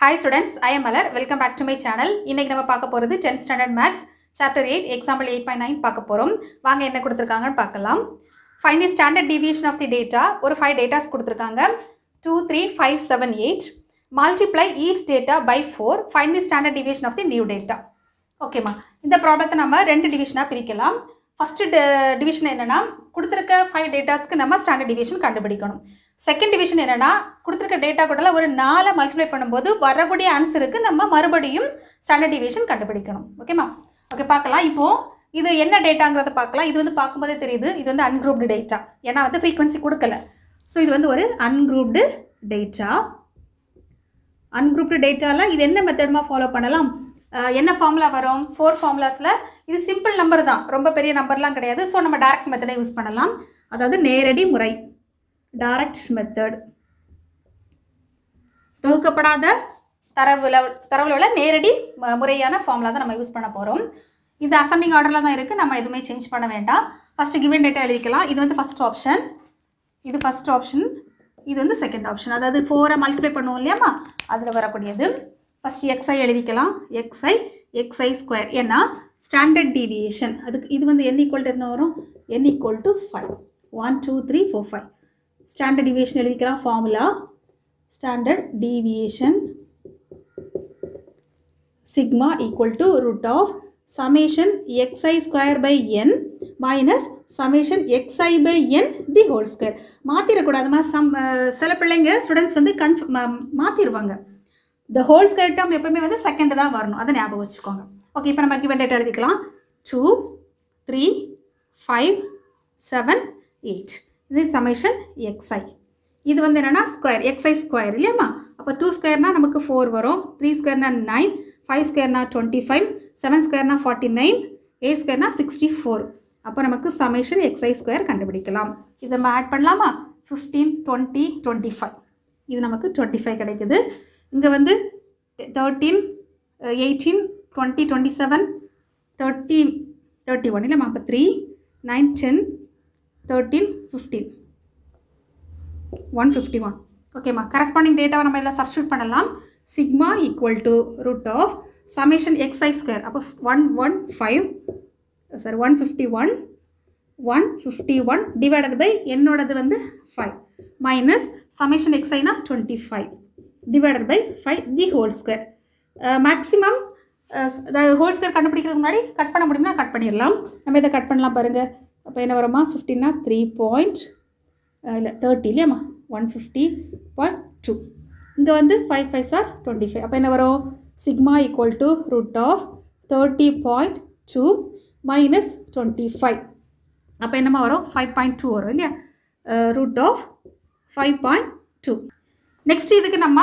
Hi students, I am Malar. Welcome back to my channel. இன்னைக்கு நம்ம பார்க்க போறது 10th standard maths chapter 8 example 8.9 பார்க்க போறோம். வாங்க என்ன கொடுத்திருக்காங்கன்னு பார்க்கலாம். Find the standard deviation of the data. ஒரு 5 datas கொடுத்திருக்காங்க. 2 3 5 7 8. Multiply each data by 4. Find the standard deviation of the new data. ஓகேமா. இந்த ப்ராப்ளத்தை நம்ம ரெண்டு டிவிஷனா பிரிக்கலாம். First division என்னன்னா கொடுத்திருக்க 5 datasக்கு நம்ம standard deviation கண்டுபிடிக்கணும். Second division என்னன்னா கொடுத்திருக்க டேட்டா கூடல ஒரு 4 மல்டிப்ளை பண்ணும்போது வரக்கூடிய ஆன்சருக்கு நம்ம மறுபடியும் ஸ்டாண்டர்ட் டிவியேஷன் கண்டுபிடிக்கணும். ஓகேமா? ஓகே பார்க்கலாம். இப்போ இது என்ன டேட்டாங்கறத பார்க்கலாம். இது வந்து பாக்கும்போதே தெரியுது. இது வந்து ungrouped டேட்டா. ஏனா வந்து frequency கொடுக்கல. சோ இது வந்து ஒரு ungrouped டேட்டா. ungrouped டேட்டால இது என்ன மெத்தட்மா ஃபாலோ பண்ணலாம்? என்ன ஃபார்முலா வரும்? 4 ஃபார்முலாஸ்ல இது சிம்பிள் நம்பர் தான். ரொம்ப பெரிய நம்பர்லாம் கிடையாது. சோ நம்ம டைரக்ட் மெத்தடை யூஸ் பண்ணலாம். அதாவது நேரடி முறை. direct method தொகுக்கப்படாத தரவுல உள்ள நேரடி முறையான ஃபார்முலா தான் நம்ம யூஸ் பண்ண போறோம். இது அசெண்டிங் ஆர்டர்ல தான் இருக்கு. நம்ம எதுமே சேஞ்ச் பண்ண வேண்டாம். ஃபர்ஸ்ட் given data எழுதிக்கலாம். இது வந்து ஃபர்ஸ்ட் ஆப்ஷன். இது ஃபர்ஸ்ட் ஆப்ஷன். இது வந்து செகண்ட் ஆப்ஷன். அதாவது 4 மல்டிப்ளை பண்ணுவோம் இல்லையாமா? அதுல வரக்கூடியது. ஃபர்ஸ்ட் xi எழுதிக்கலாம். xi square. ஏன்னா ஸ்டாண்டர்ட் டீவியேஷன். அதுக்கு இது வந்து n = என்ன வரும்? n = 5. 1 2 3 4 5. Standard deviation எழுதிக்கலாம் formula. Standard deviation sigma equal to root of summation xi square by n minus summation xi by n the whole square. மாத்திரக்கூடாதுமா. சில பிள்ளைங்க ஸ்டூடெண்ட்ஸ் வந்து மாத்திடுவாங்க. the whole square term எப்பவுமே வந்து செகண்ட் தான் வரணும். அதை ஞாபகம் வச்சுக்கோங்க. ஓகே, இப்போ நம்ம given data எழுதிக்கலாம். 2 3 5 7 8. இது summation xi. இது வந்து என்னன்னா ஸ்கொயர் xi ஸ்கொயர் இல்லையாமா? அப்போ 2 ஸ்கொயர்னா நமக்கு 4 வரும். 3 ஸ்கொயர்னா 9, 5 ஸ்கொயர்னா 25, 7 ஸ்கொயர்னா 49, 8 ஸ்கொயர்னா 64. அப்போ நமக்கு summation xi ஸ்கொயர் கண்டுபிடிக்கலாம். இதை நம்ம ஆட் பண்ணலாமா? 15 20 25. இது நமக்கு 25 கிடைக்குது. இங்கே வந்து 13 18 20 27 30 31 இல்லையாமா? அப்போ 3 9 10 13 15 151. ஓகேமா? கரஸ்பாண்டிங் டேட்டாவை நம்ம இதில் சப்ஸ்டியூட் பண்ணலாம். Sigma equal to root of summation xi square. அப்போ 151 டிவைடட் பை என்னோடது வந்து 5 மைனஸ் சமேஷன் xiனா 25 divided by 5 the whole square. Maximum whole square கண்டுபிடிக்கிறதுக்கு முன்னாடி கட் பண்ண முடியும்னா கட் பண்ணிடலாம். நம்ம இதை கட் பண்ணலாம் பாருங்கள். அப்போ என்ன வருமா? 15னா 3.30 இல்லையாம்மா? 150.2. இங்கே வந்து 5 5s are 25. அப்போ என்ன வரும்? Sigma equal to root of 30.2 minus 25. அப்போ என்னம்மா வரும்? 5.2 வரும் இல்லையா? Root of 5.2. நெக்ஸ்ட் இதுக்கு நம்ம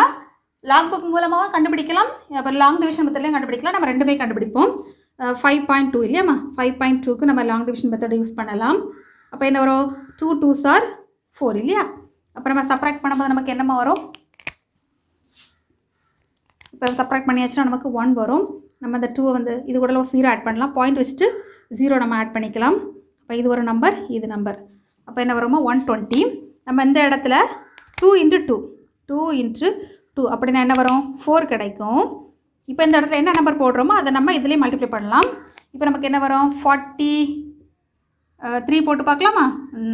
லாக் புக் மூலமாக கண்டுபிடிக்கலாம். அப்புறம் லாங் டிவிஷன் மெத்தட்லையும் கண்டுபிடிக்கலாம். நம்ம ரெண்டுமே கண்டுபிடிப்போம். 5.2 இல்லையாம்மா? 5.2க்கு நம்ம லாங் டிவிஷன் மெத்தடை யூஸ் பண்ணலாம். அப்போ என்ன வரும்? 2 2s are 4 இல்லையா? அப்போ நம்ம சப்ராக்ட் பண்ணும்போது நமக்கு என்னம்மா வரும்? இப்போ சப்ராக்ட் பண்ணியாச்சுன்னா நமக்கு 1 வரும். நம்ம அந்த 2 வந்து இது கூட 0 ஆட் பண்ணலாம். பாயிண்ட் வச்சுட்டு 0 நம்ம ஆட் பண்ணிக்கலாம். அப்போ இது ஒரு நம்பர், இது நம்பர். அப்போ என்ன வருமா? 120. நம்ம இந்த இடத்துல 2 × 2 அப்படின்னா என்ன வரும்? 4 கிடைக்கும். இப்போ இந்த இடத்துல என்ன நம்பர் போடுறோமோ அதை நம்ம இதிலே மல்டிப்ளை பண்ணலாம். இப்போ நமக்கு என்ன வரும்? 43 போட்டு பார்க்கலாமா?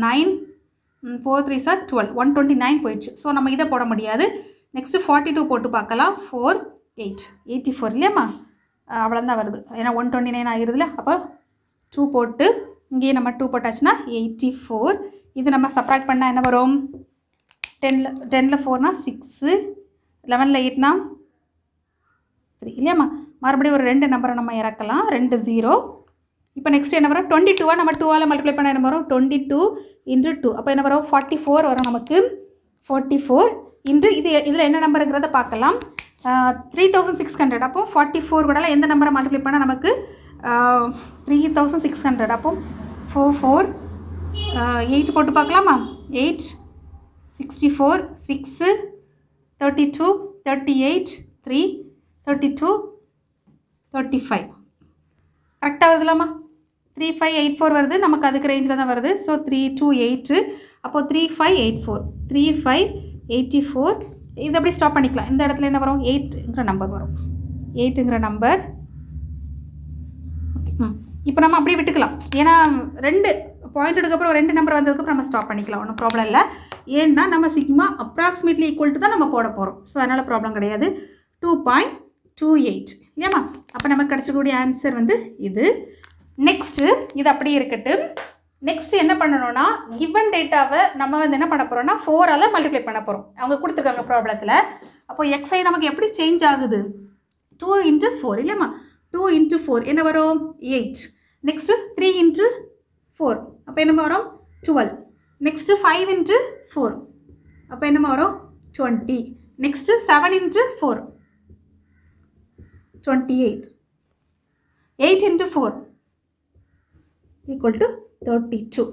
9 4 3s are 12. 129 போயிடுச்சு. ஸோ நம்ம இதை போட முடியாது. நெக்ஸ்ட்டு 42 போட்டு பார்க்கலாம். 4 8 84 இல்லையாம்மா? அவ்வளோதான் வருது. ஏன்னா 129 ஆகிருதுல. அப்போ 2 போட்டு இங்கேயே நம்ம 2 போட்டாச்சுன்னா 84. இது நம்ம சப்ராக்ட் பண்ணால் என்ன வரும்? 10ல் 4னா 6, 11ல் 8னா 3 இல்லையாம்மா? மறுபடியும் ஒரு 2 நம்பரை நம்ம இறக்கலாம். 2 0. இப்போ நெக்ஸ்ட் என்ன வரும்? 22 நம்ம 2ஆல் மல்டிப்ளை பண்ண என்ன வரும்? 22 × 2. அப்போ என்ன வரும்? 44 வரும் நமக்கு. 44 இன்று இதில் என்ன நம்பருங்கிறத பார்க்கலாம். 3600. அப்போ 44 கூட எந்த நம்பரை மல்டிப்ளை பண்ணால் நமக்கு 3600. அப்போ 4 4 8 போட்டு பார்க்கலாமா? 8 64 6 32 38 3 32 35. கரெக்டாக வருதுலாமா? 3584 வருது. நமக்கு அதுக்கு ரேஞ்சில் தான் வருது. ஸோ 3228. அப்போது 3584 3584 இது அப்படி ஸ்டாப் பண்ணிக்கலாம். இந்த இடத்துல என்ன வரும், 8ங்கிற நம்பர் வரும். 8ங்கிற நம்பர். ஓகே. இப்போ நம்ம அப்படியே விட்டுக்கலாம். ஏன்னா 2 பாயிண்ட் எடுக்கப்புறம் 2 நம்பர் வந்ததுக்கப்புறம் நம்ம ஸ்டாப் பண்ணிக்கலாம், ஒன்றும் ப்ராப்ளம் இல்லை. ஏன்னா நம்ம சிக்மா அப்ராக்சிமேட்லி ஈக்குவல் டு தான் நம்ம போட போகிறோம். ஸோ அதனால் ப்ராப்ளம் கிடையாது. 2.28 இல்லையாம்மா? அப்போ நமக்கு கிடச்சக்கூடிய ஆன்சர் வந்து இது. நெக்ஸ்ட்டு இது அப்படியே இருக்கட்டும். நெக்ஸ்ட் என்ன பண்ணணும்னா, கிவன் டேட்டாவை நம்ம வந்து என்ன பண்ண போகிறோம்னா 4ஆல் மல்டிப்ளை பண்ண போகிறோம். அவங்க கொடுத்துருக்காங்க ப்ராப்ளத்தில். அப்போ எக்ஸை நமக்கு எப்படி சேஞ்ச் ஆகுது, 2 × 4 இல்லையாம்மா? 2 × 4 என்ன வரும், 8. நெக்ஸ்ட்டு 3 × 4 அப்போ என்னமா வரும், 12. நெக்ஸ்ட்டு 5 × 4 அப்போ என்னமா வரும், 20. நெக்ஸ்ட்டு 7 × 4 28. 8 × 4 = 32.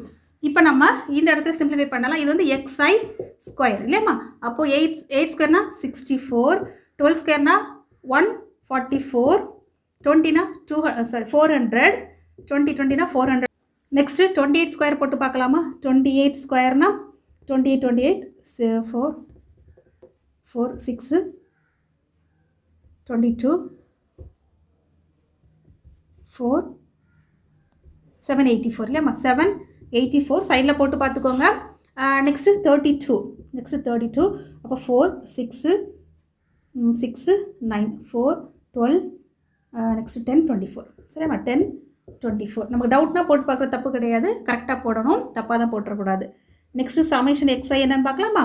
இப்போ நம்ம இந்த இடத்துல சிம்பிளிஃபை பண்ணலாம். இது வந்து xi ஸ்கொயர் இல்லையாம்மா? அப்போது 8 ஸ்கொயர்னா 64, 12 ஸ்கொயர்னா 144, 20னா 400, 20னா 400. நெக்ஸ்ட்டு 28 ஸ்கொயர் போட்டு பார்க்கலாமா? 28 ஸ்கொயர்னா 28 4 4 6 22 4 784 இல்லையாம்மா? 784 சைடில் போட்டு பார்த்துக்கோங்க. நெக்ஸ்ட்டு 32 அப்போ 4 6 6 9 4 12 நெக்ஸ்ட்டு 10 24 சரியாம்மா? 10 24. நமக்கு டவுட்னா போட்டு பார்க்குற தப்பு கிடையாது, கரெக்டாக போடணும், தப்பாக தான் போட்டுறக்கூடாது. நெக்ஸ்ட்டு சமேஷன் xi என்னன்னு பார்க்கலாமா?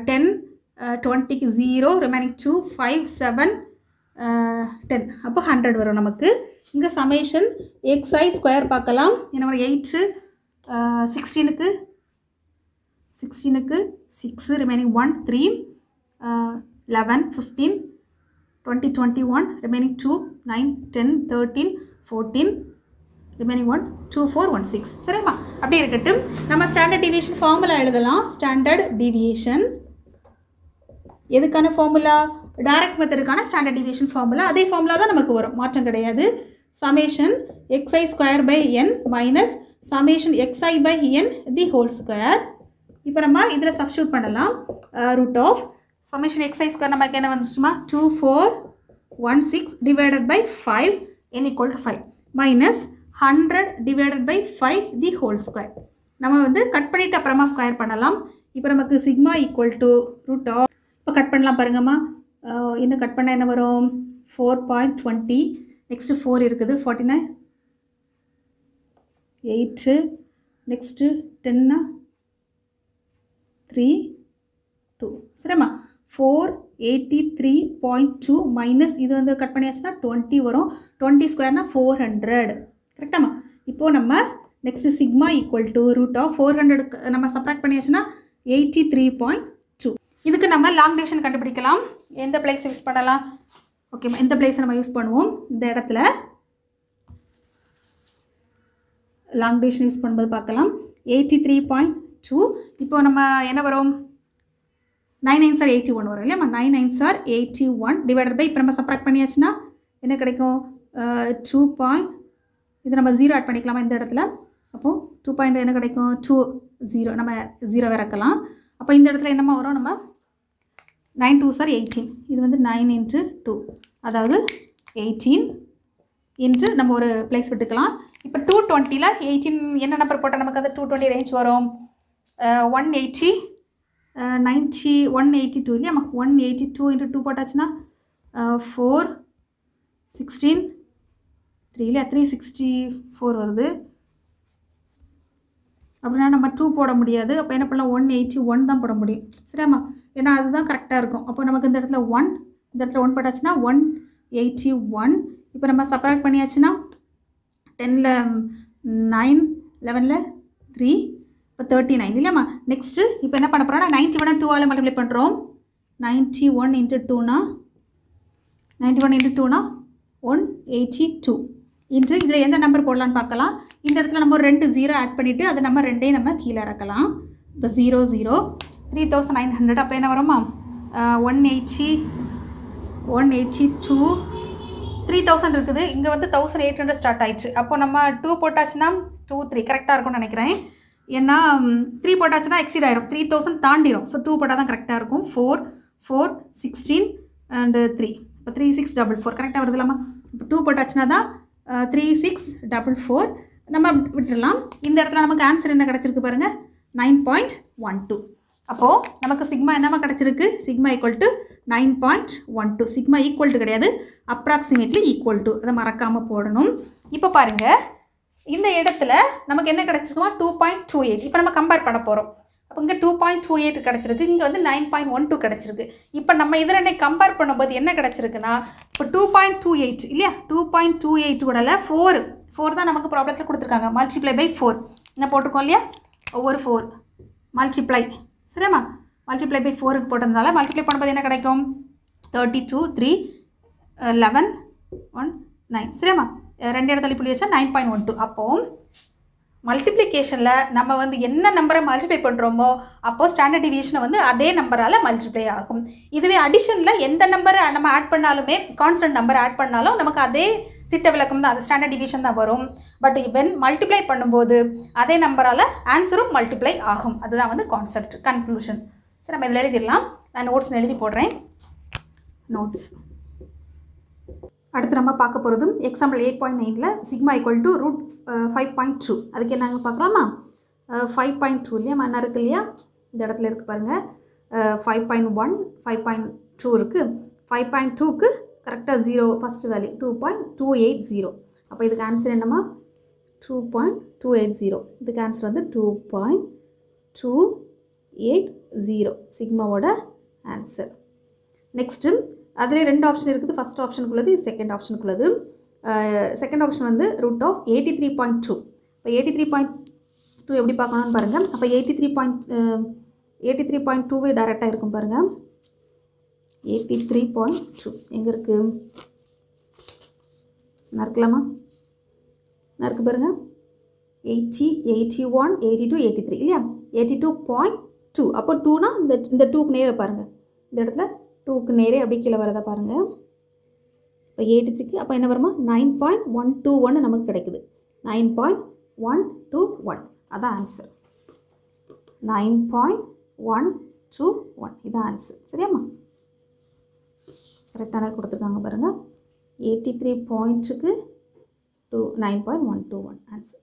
10 20க்கு 0 ரிமைனிங் 2 5 7 10 அப்போ 100 வரும் நமக்கு. இங்கே சமேஷன் xi ஸ்கொயர் பார்க்கலாம். என்ன வரும், 8 16க்கு 6 ரிமைனிங் 1 3 11 15 20 21 ரிமைனிங் 2 9 10 13 14 ரிமைனிங் 1 2 4 1 6 சரிம்மா? அப்படியே இருக்கட்டும். நம்ம ஸ்டாண்டர்ட் டிவியேஷன் ஃபார்முலா எழுதலாம். ஸ்டாண்டர்ட் டிவியேஷன் எதுக்கான ஃபார்முலா, டைரக்ட் மெத்தடுக்கான ஸ்டாண்டர்ட் டிவியேஷன் ஃபார்முலா. அதே ஃபார்முலா தான் நமக்கு வரும், மாற்றம் கிடையாது. Summation xi square by n minus summation xi by n the whole square. இப்போ நம்ம இதில் சப்ஸ்டியூட் பண்ணலாம். Root of summation xi square நமக்கு என்ன வந்துச்சுமா, 2416 divided by 5 n = 5 minus 100 divided by 5 the whole square. நம்ம வந்து கட் பண்ணிவிட்டு அப்புறமா ஸ்கொயர் பண்ணலாம். இப்போ நமக்கு சிக்மா = ரூட் ஆஃப், இப்போ கட் பண்ணலாம் பாருங்கம்மா. இன்னும் கட் பண்ணால் என்ன வரும், 4.20 நெக்ஸ்ட்டு 4 இருக்குது 49 8 நெக்ஸ்ட்டு 10னா 3 2 சரிம்மா? 483.2 மைனஸ் இது வந்து கட் பண்ணியாச்சுன்னா 20 வரும். 20 ஸ்கொயர்னா 400 கரெக்டாம்மா? இப்போது நம்ம நெக்ஸ்ட்டு சிக்மா = ரூட் ஆஃப் 400 நம்ம சப்ராக்ட் பண்ணியாச்சுன்னா 83.2. இதுக்கு நம்ம லாங் டிவிஷன் கண்டுபிடிக்கலாம். எந்த பிளேஸ் யூஸ் பண்ணலாம், ஓகேம்மா? இந்த பிளேஸை நம்ம யூஸ் பண்ணுவோம். இந்த இடத்துல லாங் டிவிஷன் யூஸ் பண்ணும்போது பார்க்கலாம். 83.2 இப்போ நம்ம என்ன வரும், 9 9s are 81 வரும் இல்லையாம்மா? 9 9s are 81 டிவைடட் பை, இப்போ நம்ம சப்ராக்ட் பண்ணியாச்சுன்னா என்ன கிடைக்கும், 2. இது நம்ம 0 ஆட் பண்ணிக்கலாமா இந்த இடத்துல? அப்போது 2. என்ன கிடைக்கும், 2 0 நம்ம 0 இறக்கலாம். அப்போ இந்த இடத்துல என்னம்மா வரும், நம்ம 9 2s are 18. இது வந்து 9 × 2 அதாவது 18 இன்ட்டு நம்ம ஒரு பிளேஸ் விட்டுக்கலாம். இப்போ 220ல் 18 என்ன நம்பர் போட்டால் நமக்கு அது 220 ரேஞ்ச் வரும், 180 90 182 இல்லையாம்மா? 182 × 2 போட்டாச்சுன்னா 4 16 3 இல்லையா? 364 வருது. அப்படின்னா நம்ம 2 போட முடியாது. அப்போ என்ன பண்ணலாம், 181 தான் போட முடியும் சரியாம்மா? ஏன்னா அதுதான் கரெக்டாக இருக்கும். அப்போ நமக்கு இந்த இடத்துல 1 இந்த இடத்துல 1 போட்டாச்சுன்னா 181. இப்போ நம்ம சப்ராக்ட் பண்ணியாச்சுன்னா 10ல் 9 11ல் 3 இப்போ 39 இல்லையாம்மா? நெக்ஸ்ட்டு இப்போ என்ன பண்ண போகிறோம்னா 91 2ஆல் மல்டிப்ளை பண்ணுறோம். 91 × 2னா 182 இன்று இதில் எந்த நம்பர் போடலான்னு பார்க்கலாம். இந்த இடத்துல நம்ம ஒரு 2 0 ஆட் பண்ணிவிட்டு அதை நம்ம 2 நம்ம கீழே இறக்கலாம். இப்போ 0 0 3900 அப்போ என்ன வருமா, 180 182 3000 இருக்குது. இங்கே வந்து 1800 ஸ்டார்ட் ஆயிடுச்சு. அப்போ நம்ம 2 போட்டாச்சுன்னா 2 3 கரெக்டாக இருக்கும்னு நினைக்கிறேன். ஏன்னா 3 போட்டாச்சுன்னா எக்ஸிட் ஆயிரும், 3000 தாண்டிடும். ஸோ 2 போட்டால் தான் கரெக்டாக இருக்கும். 4 4 16 and 3 இப்போ 3644 கரெக்டாக வருதுலாமா இப்போ 2 போட்டாச்சுன்னா தான் 3644 நம்ம விட்டுடலாம் இந்த இடத்துல நமக்கு ஆன்சர் என்ன கிடச்சிருக்கு பாருங்கள் 9.12 அப்போது நமக்கு சிக்மா என்னமா கிடச்சிருக்கு sigma equal to 9.12 sigma equal to கிடையாது அப்ராக்சிமேட்லி ஈக்குவல் டு அதை மறக்காமல் போடணும் இப்போ பாருங்கள் இந்த இடத்துல நமக்கு என்ன கிடச்சிருக்குமா 2.28 இப்போ நம்ம கம்பேர் பண்ண போகிறோம் அப்போ இங்கே 2.28 கிடச்சிருக்கு இங்கே வந்து 9.12 கிடச்சிருக்கு இப்போ நம்ம இதில் என்ன கம்பேர் பண்ணும்போது என்ன கிடச்சிருக்குன்னா இப்போ 2.28 இல்லையா 2.28 கூடல 4 தான் நமக்கு ப்ராப்ளத்தில் கொடுத்துருக்காங்க மல்டிப்ளை பை 4 என்ன போட்டிருக்கோம் இல்லையா ஒவ்வொரு 4 மல்டிப்ளை சரியாம்மா மல்டிப்ளை பை 4க்கு போட்டதுனால மல்டிப்ளை பண்ணும்போது என்ன கிடைக்கும் 32 3 11 1 9 சரியாம்மா ரெண்டு இடத்துல புள்ளி வச்சா 9.12 அப்போது மல்டிப்ளிகேஷனில் நம்ம வந்து என்ன நம்பரை மல்டிப்ளை பண்ணுறோமோ அப்போது ஸ்டாண்டர்ட் டிவியேஷனை வந்து அதே நம்பரால் மல்டிப்ளை ஆகும் இதுவே அடிஷனில் எந்த நம்பரை நம்ம ஆட் பண்ணாலுமே கான்ஸ்டன்ட் நம்பர் ஆட் பண்ணாலும் நமக்கு அதே திட்ட விளக்கம் தான் அது ஸ்டாண்டர்ட் டிவியேஷன் தான் வரும் பட் வென் மல்டிப்ளை பண்ணும்போது அதே நம்பரால் ஆன்சரும் மல்டிப்ளை ஆகும் அதுதான் வந்து கான்செப்ட் கன்க்ளூஷன் சரி நம்ம இதில் எழுதிடலாம் நான் நோட்ஸ் எழுதி போடுறேன் நோட்ஸ் அடுத்து நம்ம பார்க்க போகிறது எக்ஸாம்பிள் 8.9ல் சிக்மா ஈக்குவல் டு ரூட் 5.2 அதுக்கு என்னங்க பார்க்கலாமா 5.2 இல்லையா என்ன இருக்குது இல்லையா இந்த இடத்துல இருக்குது பாருங்கள் 5.1 5.2 இருக்குது 5.2க்கு கரெக்டாக 0 ஃபஸ்ட்டு வேல்யூ 2.280 அப்போ இதுக்கு ஆன்சர் என்னம்மா 2.280 இதுக்கு ஆன்சர் வந்து 2.280 சிக்மாவோட ஆன்சர் நெக்ஸ்ட்டு அதிலே ரெண்டு ஆப்ஷன் இருக்குது ஃபஸ்ட் ஆப்ஷனுக்குள்ளது செகண்ட் ஆப்ஷனுக்குள்ளது செகண்ட் ஆப்ஷன் வந்து ரூட் ஆஃப் 83.2 இப்போ 83.2 எப்படி பார்க்கணும்னு பாருங்கள் அப்போ 83.2வே டைரெக்டாக இருக்கும் பாருங்கள் 83.2 எங்கே இருக்குது நான் இருக்கலாமா நான் இருக்குது பாருங்கள் 80 81 82 83 இல்லையா 82.2 அப்போ 2னா இந்த 2க்கு நேரே பாருங்கள் இந்த இடத்துல 2க்கு நேரே அப்படி கீழே வரதா பாருங்கள் இப்போ 83க்கு அப்போ என்ன வருமா 9.121 நமக்கு கிடைக்குது 9.121 அதான் ஆன்சர் 9.121 இதான் ஆன்சர் சரியாம்மா கரெக்டான கொடுத்துருக்காங்க பாருங்கள் 83 பாயிண்ட்ஸுக்கு 9.121 ஆன்சர்